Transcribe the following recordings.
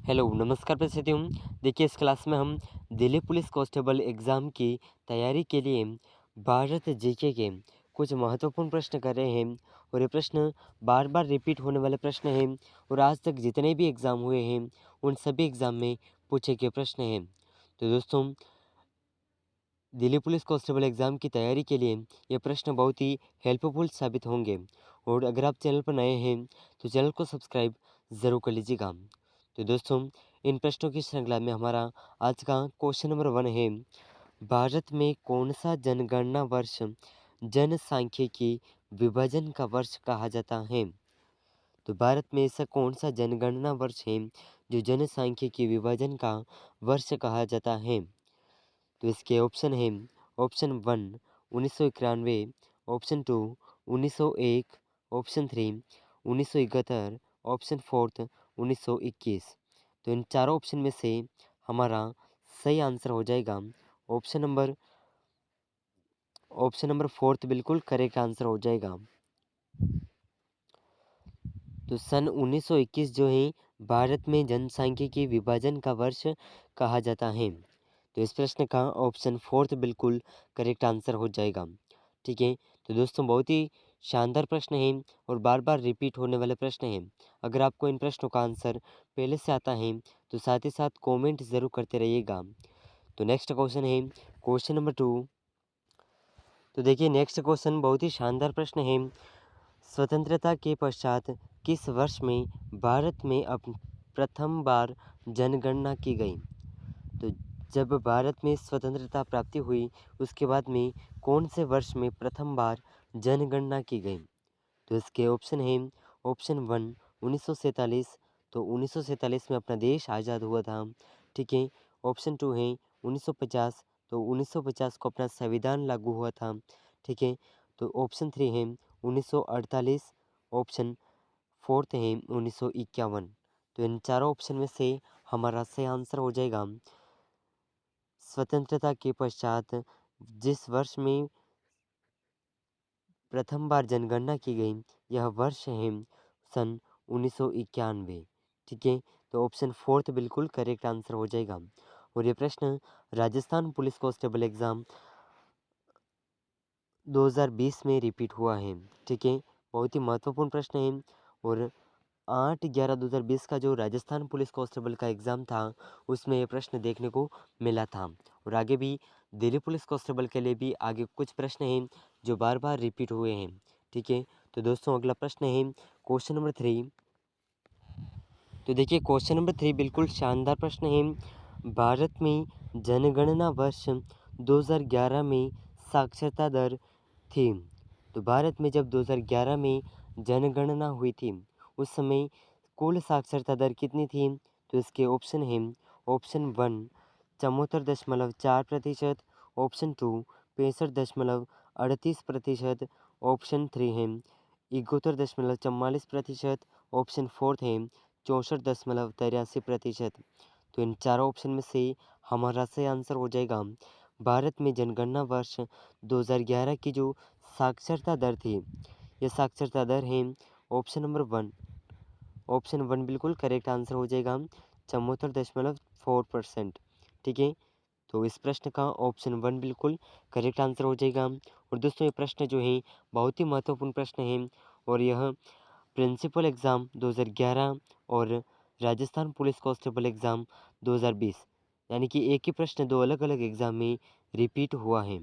Hello नमस्कार प्रस्तुतियों। देखिए इस क्लास में हम दिल्ली पुलिस कांस्टेबल एग्ज़ाम की तैयारी के लिए भारत जीके के कुछ महत्वपूर्ण प्रश्न कर रहे हैं और ये प्रश्न बार बार रिपीट होने वाले प्रश्न हैं और आज तक जितने भी एग्ज़ाम हुए हैं उन सभी एग्ज़ाम में पूछे गए प्रश्न हैं। तो दोस्तों दिल्ली पुलिस कांस्टेबल एग्ज़ाम की तैयारी के लिए ये प्रश्न बहुत ही हेल्पफुल साबित होंगे और अगर आप चैनल पर नए हैं तो चैनल को सब्सक्राइब ज़रूर कर लीजिएगा। तो दोस्तों इन प्रश्नों की श्रृंखला में हमारा आज का क्वेश्चन नंबर 1 है, भारत में कौन सा जनगणना वर्ष जनसांख्यिकी विभाजन का वर्ष कहा जाता है। तो भारत में ऐसा कौन सा जनगणना वर्ष है जो जनसांख्यिकी विभाजन का वर्ष कहा जाता है। तो इसके ऑप्शन हैं, ऑप्शन 1 1991, ऑप्शन 2 1901, ऑप्शन 3 1971, ऑप्शन 4 1921। तो इन चारों ऑप्शन में से हमारा सही आंसर हो जाएगा ऑप्शन नंबर 4 बिल्कुल करेक्ट आंसर हो जाएगा। तो सन 1921 जो है भारत में जनसांख्यिकी विभाजन का वर्ष कहा जाता है। तो इस प्रश्न का ऑप्शन 4 बिल्कुल करेक्ट आंसर हो जाएगा। ठीक है, तो दोस्तों बहुत ही शानदार प्रश्न है और बार बार रिपीट होने वाले प्रश्न हैं। अगर आपको इन प्रश्नों का आंसर पहले से आता है तो साथ ही साथ कमेंट ज़रूर करते रहिएगा। तो नेक्स्ट क्वेश्चन है क्वेश्चन नंबर 2। तो देखिए नेक्स्ट क्वेश्चन बहुत ही शानदार प्रश्न है, स्वतंत्रता के पश्चात किस वर्ष में भारत में अब प्रथम बार जनगणना की गई। तो जब भारत में स्वतंत्रता प्राप्ति हुई उसके बाद में कौन से वर्ष में प्रथम बार जनगणना की गई। तो इसके ऑप्शन हैं, ऑप्शन 1 1947, तो 1947 में अपना देश आज़ाद हुआ था। ठीक है, ऑप्शन 2 है 1950, तो 1950 को अपना संविधान लागू हुआ था। ठीक है, तो ऑप्शन 3 है 1948, ऑप्शन 4 है 1951। तो इन चारों ऑप्शन में से हमारा सही आंसर हो जाएगा स्वतंत्रता के पश्चात जिस वर्ष में प्रथम बार जनगणना की गई यह वर्ष है सन 1991। ठीक है, तो ऑप्शन 4 बिल्कुल करेक्ट आंसर हो जाएगा। और ये प्रश्न राजस्थान पुलिस कांस्टेबल एग्ज़ाम 2020 में रिपीट हुआ है। ठीक है, बहुत ही महत्वपूर्ण प्रश्न है और 8/11/2020 का जो राजस्थान पुलिस कांस्टेबल का एग्ज़ाम था उसमें ये प्रश्न देखने को मिला था और आगे भी दिल्ली पुलिस कांस्टेबल के लिए भी आगे कुछ प्रश्न हैं जो बार बार रिपीट हुए हैं। ठीक है, तो दोस्तों अगला प्रश्न है क्वेश्चन नंबर 3। तो देखिए क्वेश्चन नंबर 3 बिल्कुल शानदार प्रश्न है, भारत में जनगणना वर्ष 2011 में साक्षरता दर थी। तो भारत में जब 2011 में जनगणना हुई थी उस समय कुल साक्षरता दर कितनी थी। तो इसके ऑप्शन हैं, ऑप्शन 1 74.4%, ऑप्शन 2 65.38%, ऑप्शन 3 है 71.44%, ऑप्शन 4 है 64.83%। तो इन चारों ऑप्शन में से हमारा सही आंसर हो जाएगा भारत में जनगणना वर्ष 2011 की जो साक्षरता दर थी, यह साक्षरता दर है ऑप्शन नंबर 1। ऑप्शन 1 बिल्कुल करेक्ट आंसर हो जाएगा 74.4%। ठीक है, तो इस प्रश्न का ऑप्शन 1 बिल्कुल करेक्ट आंसर हो जाएगा। और दोस्तों ये प्रश्न जो है बहुत ही महत्वपूर्ण प्रश्न है और यह प्रिंसिपल एग्ज़ाम 2011 और राजस्थान पुलिस कांस्टेबल एग्ज़ाम 2020 यानी कि एक ही प्रश्न दो अलग अलग एग्ज़ाम में रिपीट हुआ है।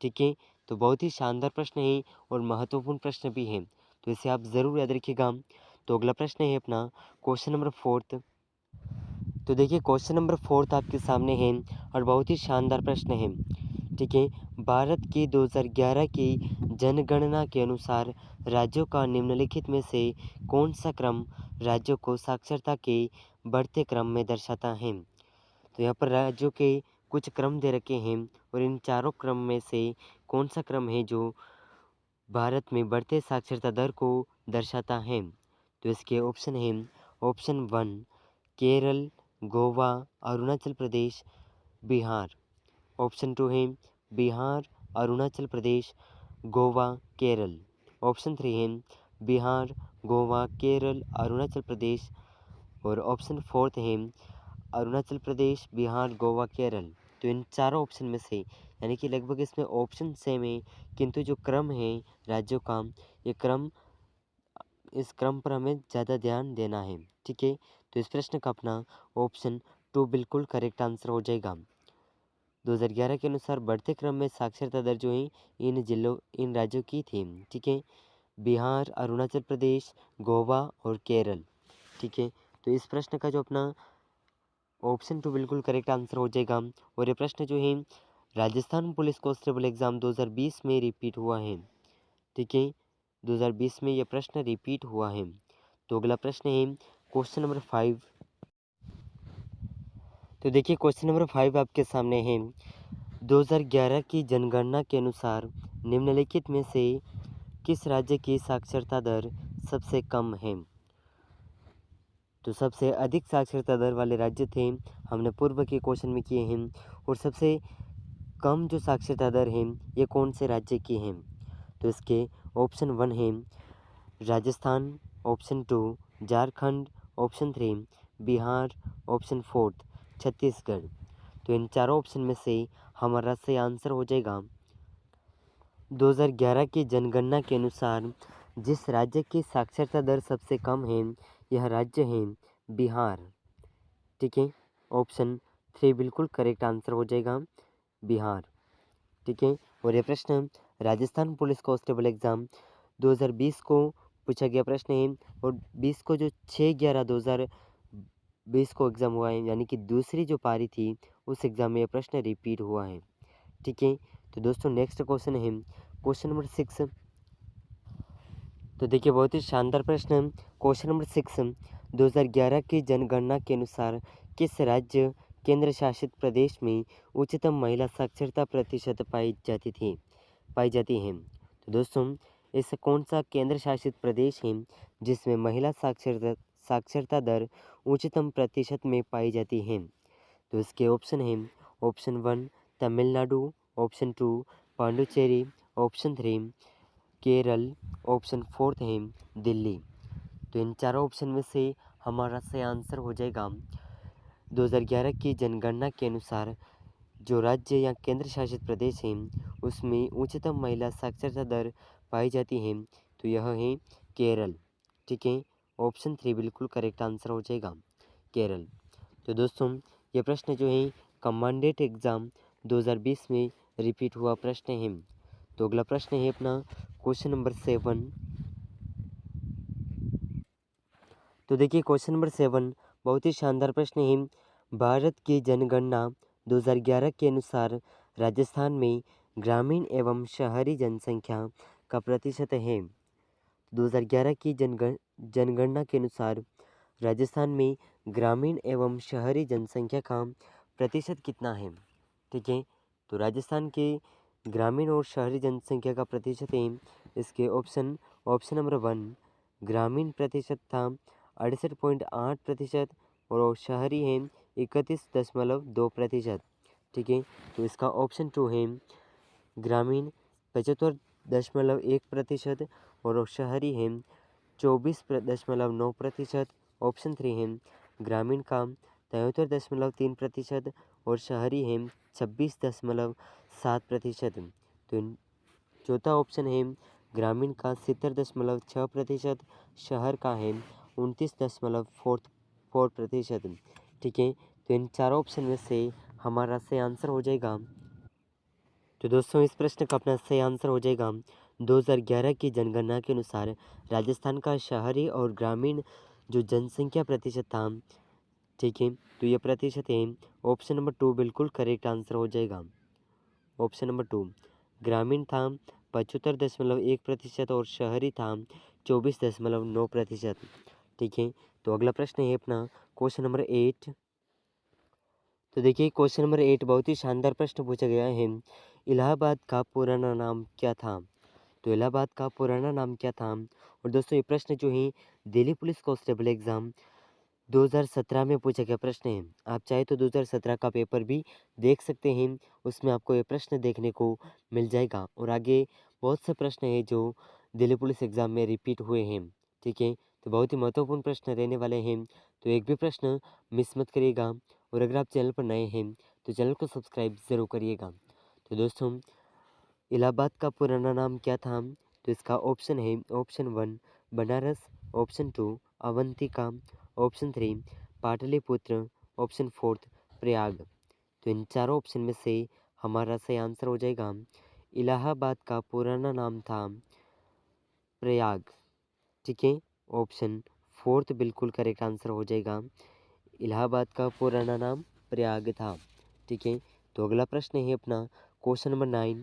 ठीक है, तो बहुत ही शानदार प्रश्न है और महत्वपूर्ण प्रश्न भी है, तो इसे आप ज़रूर याद रखिएगा। तो अगला प्रश्न है अपना क्वेश्चन नंबर 4। तो देखिए क्वेश्चन नंबर 4 आपके सामने है और बहुत ही शानदार प्रश्न है। ठीक है, भारत की 2011 की जनगणना के अनुसार राज्यों का निम्नलिखित में से कौन सा क्रम राज्यों को साक्षरता के बढ़ते क्रम में दर्शाता है। तो यहाँ पर राज्यों के कुछ क्रम दे रखे हैं और इन चारों क्रम में से कौन सा क्रम है जो भारत में बढ़ते साक्षरता दर को दर्शाता है। तो इसके ऑप्शन हैं, ऑप्शन 1 केरल, गोवा, अरुणाचल प्रदेश, बिहार, ऑप्शन 2 है बिहार, अरुणाचल प्रदेश, गोवा, केरल, ऑप्शन 3 है बिहार, गोवा, केरल, अरुणाचल प्रदेश और ऑप्शन फोर्थ है अरुणाचल प्रदेश, बिहार, गोवा, केरल। तो इन चारों ऑप्शन में से यानी कि लगभग इसमें ऑप्शन सेम है, किंतु जो क्रम है राज्यों का, ये क्रम इस क्रम पर हमें ज़्यादा ध्यान देना है। ठीक है, तो इस प्रश्न का अपना ऑप्शन 2 बिल्कुल करेक्ट आंसर हो जाएगा। 2011 के अनुसार बढ़ते क्रम में साक्षरता दर जो है इन राज्यों की थी। ठीक है, बिहार, अरुणाचल प्रदेश, गोवा और केरल। ठीक है, तो इस प्रश्न का जो अपना ऑप्शन 2 बिल्कुल करेक्ट आंसर हो जाएगा। और ये प्रश्न जो है राजस्थान पुलिस कांस्टेबल एग्जाम 2020 में रिपीट हुआ है। ठीक है, 2020 में यह प्रश्न रिपीट हुआ है। तो अगला प्रश्न है क्वेश्चन नंबर 5। तो देखिए क्वेश्चन नंबर 5 आपके सामने है। 2011 की जनगणना के अनुसार निम्नलिखित में से किस राज्य की साक्षरता दर सबसे कम है? तो सबसे अधिक साक्षरता दर वाले राज्य थे हमने पूर्व के क्वेश्चन में किए हैं, और सबसे कम जो साक्षरता दर है ये कौन से राज्य की है? तो इसके ऑप्शन 1 है Rajasthan, option 2 Jharkhand, option 3 Bihar, option 4 Chhattisgarh. तो इन चारों ऑप्शन में से हमारा सही आंसर हो जाएगा 2011 की जनगणना के अनुसार जिस राज्य की साक्षरता दर सबसे कम है यह राज्य है बिहार। ठीक है, ऑप्शन 3 बिल्कुल करेक्ट आंसर हो जाएगा बिहार। ठीक है, और यह प्रश्न राजस्थान पुलिस कांस्टेबल एग्जाम 2020 को पूछा गया प्रश्न है, और 20 को जो 6/11/2020 को एग्ज़ाम हुआ है, यानी कि दूसरी जो पारी थी उस एग्ज़ाम में यह प्रश्न रिपीट हुआ है। ठीक है, तो दोस्तों नेक्स्ट क्वेश्चन है क्वेश्चन नंबर 6। तो देखिए बहुत ही शानदार प्रश्न है। क्वेश्चन नंबर 6, 2011 की जनगणना के अनुसार किस राज्य केंद्र शासित प्रदेश में उच्चतम महिला साक्षरता प्रतिशत पाई जाती है? तो दोस्तों ऐसा कौन सा केंद्र शासित प्रदेश है जिसमें महिला साक्षरता दर उच्चतम प्रतिशत में पाई जाती है? तो इसके ऑप्शन है option 1 Tamil Nadu, option 2 Pondicherry, option 3 Kerala, option 4 है दिल्ली। तो इन चारों ऑप्शन में से हमारा सही आंसर हो जाएगा 2011 की जनगणना के अनुसार जो राज्य या केंद्र शासित प्रदेश हैं उसमें उच्चतम महिला साक्षरता दर पाई जाती है, तो यह है केरल। ठीक है, ऑप्शन 3 बिल्कुल करेक्ट आंसर हो जाएगा केरल। तो दोस्तों ये प्रश्न जो है कमांडेट एग्ज़ाम 2020 में रिपीट हुआ प्रश्न है। तो अगला प्रश्न है अपना क्वेश्चन नंबर 7। तो देखिए क्वेश्चन नंबर 7 बहुत ही शानदार प्रश्न है। भारत की जनगणना 2011 के अनुसार राजस्थान में ग्रामीण एवं शहरी जनसंख्या का प्रतिशत है। 2011 की जनगणना के अनुसार राजस्थान में ग्रामीण एवं शहरी जनसंख्या का प्रतिशत कितना है? ठीक है, तो राजस्थान के ग्रामीण और शहरी जनसंख्या का प्रतिशत है इसके ऑप्शन नंबर 1 ग्रामीण प्रतिशत था 68.8% और शहरी है 31.2%। ठीक है, तो इसका ऑप्शन 2 है ग्रामीण 75.1% और शहरी है 24.9%। ऑप्शन 3 है ग्रामीण का 73.3% और शहरी है 26.7%। तो चौथा ऑप्शन है ग्रामीण का 70.6%, शहर का है 29.4%। ठीक है, तो इन चारों ऑप्शन में से हमारा सही आंसर हो जाएगा। तो दोस्तों इस प्रश्न का अपना सही आंसर हो जाएगा 2011 की जनगणना के अनुसार राजस्थान का शहरी और ग्रामीण जो जनसंख्या प्रतिशत था। ठीक है, तो ये प्रतिशत है ऑप्शन नंबर 2 बिल्कुल करेक्ट आंसर हो जाएगा। ऑप्शन नंबर 2 ग्रामीण था 75.1% और शहरी था 24.9%। ठीक है, तो अगला प्रश्न है अपना क्वेश्चन नंबर 8। तो देखिए क्वेश्चन नंबर 8 बहुत ही शानदार प्रश्न पूछा गया है। इलाहाबाद का पुराना नाम क्या था? तो इलाहाबाद का पुराना नाम क्या था? और दोस्तों ये प्रश्न जो है दिल्ली पुलिस कांस्टेबल एग्जाम 2017 में पूछा गया प्रश्न है। आप चाहे तो 2017 का पेपर भी देख सकते हैं, उसमें आपको ये प्रश्न देखने को मिल जाएगा। और आगे बहुत से प्रश्न हैं जो दिल्ली पुलिस एग्ज़ाम में रिपीट हुए हैं। ठीक है, तो बहुत ही महत्वपूर्ण प्रश्न रहने वाले हैं, तो एक भी प्रश्न मिस मत करिएगा। और अगर आप चैनल पर नए हैं तो चैनल को सब्सक्राइब ज़रूर करिएगा। तो दोस्तों, इलाहाबाद का पुराना नाम क्या था? तो इसका ऑप्शन है option 1 Banaras, option 2 Avantika, option 3 Pataliputra, option 4 Prayag. तो इन चारों ऑप्शन में से हमारा सही आंसर हो जाएगा इलाहाबाद का पुराना नाम था प्रयाग। ठीक है, ऑप्शन 4 बिल्कुल करेक्ट आंसर हो जाएगा। इलाहाबाद का पुराना नाम प्रयाग था। ठीक है, तो अगला प्रश्न है अपना क्वेश्चन नंबर 9।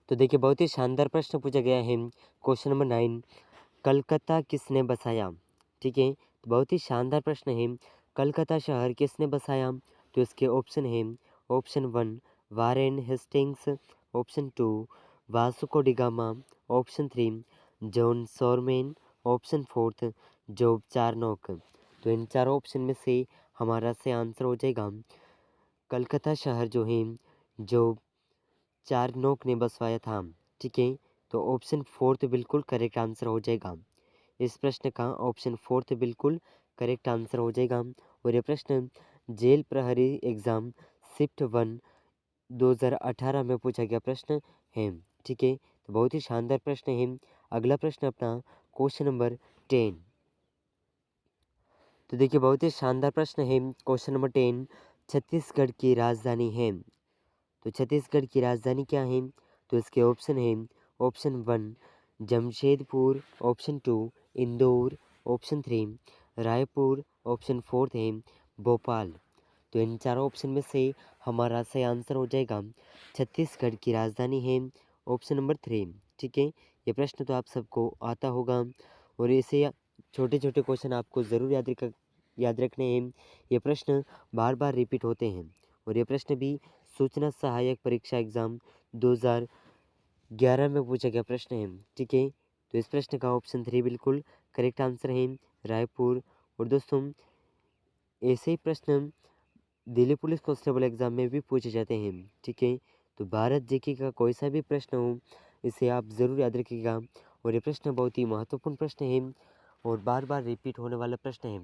तो देखिए, बहुत ही शानदार प्रश्न पूछा गया है। क्वेश्चन नंबर 9, कलकत्ता किसने बसाया? ठीक है, तो बहुत ही शानदार प्रश्न है। कलकत्ता शहर किसने बसाया? तो इसके ऑप्शन है option 1 Warren Hastings, option 2 Vasco da Gama, option 3 John Surman, option 4 Job Charnock. तो इन चारों ऑप्शन में से हमारा से आंसर हो जाएगा कलकत्ता शहर जो है जो चारनोक ने बसवाया था। ठीक है, तो ऑप्शन 4 बिल्कुल करेक्ट आंसर हो जाएगा। इस प्रश्न का ऑप्शन 4 बिल्कुल करेक्ट आंसर हो जाएगा। और ये प्रश्न जेल प्रहरी एग्ज़ाम शिफ्ट 1 2018 में पूछा गया प्रश्न है। ठीक है, तो बहुत ही शानदार प्रश्न है। अगला प्रश्न अपना क्वेश्चन नंबर 10। तो देखिए, बहुत ही शानदार प्रश्न है। क्वेश्चन नंबर 10, छत्तीसगढ़ की राजधानी है। तो छत्तीसगढ़ की राजधानी क्या है? तो इसके ऑप्शन है option 1 Jamshedpur, option 2 Indore, option 3 Raipur, option 4 है भोपाल। तो इन चारों ऑप्शन में से हमारा सही आंसर हो जाएगा छत्तीसगढ़ की राजधानी है ऑप्शन नंबर 3। ठीक है, ये प्रश्न तो आप सबको आता होगा और इसे छोटे छोटे क्वेश्चन आपको ज़रूर याद रखने हैं। ये प्रश्न बार बार रिपीट होते हैं और ये प्रश्न भी सूचना सहायक परीक्षा एग्ज़ाम 2011 में पूछा गया प्रश्न है। ठीक है, तो इस प्रश्न का ऑप्शन 3 बिल्कुल करेक्ट आंसर है रायपुर। और दोस्तों, ऐसे ही प्रश्न दिल्ली पुलिस कांस्टेबल एग्ज़ाम में भी पूछे जाते हैं। ठीक है, तो भारत जीके का कोई सा भी प्रश्न हो, इसे आप ज़रूर याद रखिएगा। और ये प्रश्न बहुत ही महत्वपूर्ण प्रश्न है और बार बार रिपीट होने वाला प्रश्न है।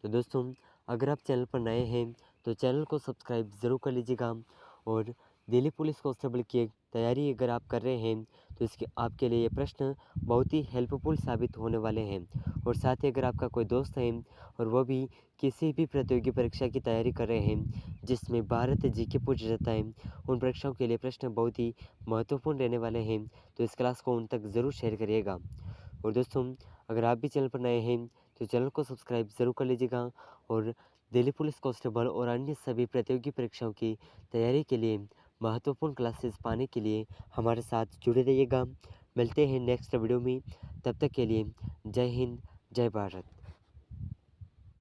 तो दोस्तों, अगर आप चैनल पर नए हैं तो चैनल को सब्सक्राइब ज़रूर कर लीजिएगा। और दिल्ली पुलिस कांस्टेबल की तैयारी अगर आप कर रहे हैं तो इसके आपके लिए ये प्रश्न बहुत ही हेल्पफुल साबित होने वाले हैं। और साथ ही अगर आपका कोई दोस्त है और वो भी किसी भी प्रतियोगी परीक्षा की तैयारी कर रहे हैं जिसमें भारत जीके पूछा जाता है, उन परीक्षाओं के लिए प्रश्न बहुत ही महत्वपूर्ण रहने वाले हैं, तो इस क्लास को उन तक ज़रूर शेयर करिएगा। और दोस्तों, अगर आप भी चैनल पर नए हैं तो चैनल को सब्सक्राइब ज़रूर कर लीजिएगा। और दिल्ली पुलिस कांस्टेबल और अन्य सभी प्रतियोगी परीक्षाओं की तैयारी के लिए महत्वपूर्ण क्लासेस पाने के लिए हमारे साथ जुड़े रहिएगा। मिलते हैं नेक्स्ट वीडियो में, तब तक के लिए जय हिंद, जय भारत।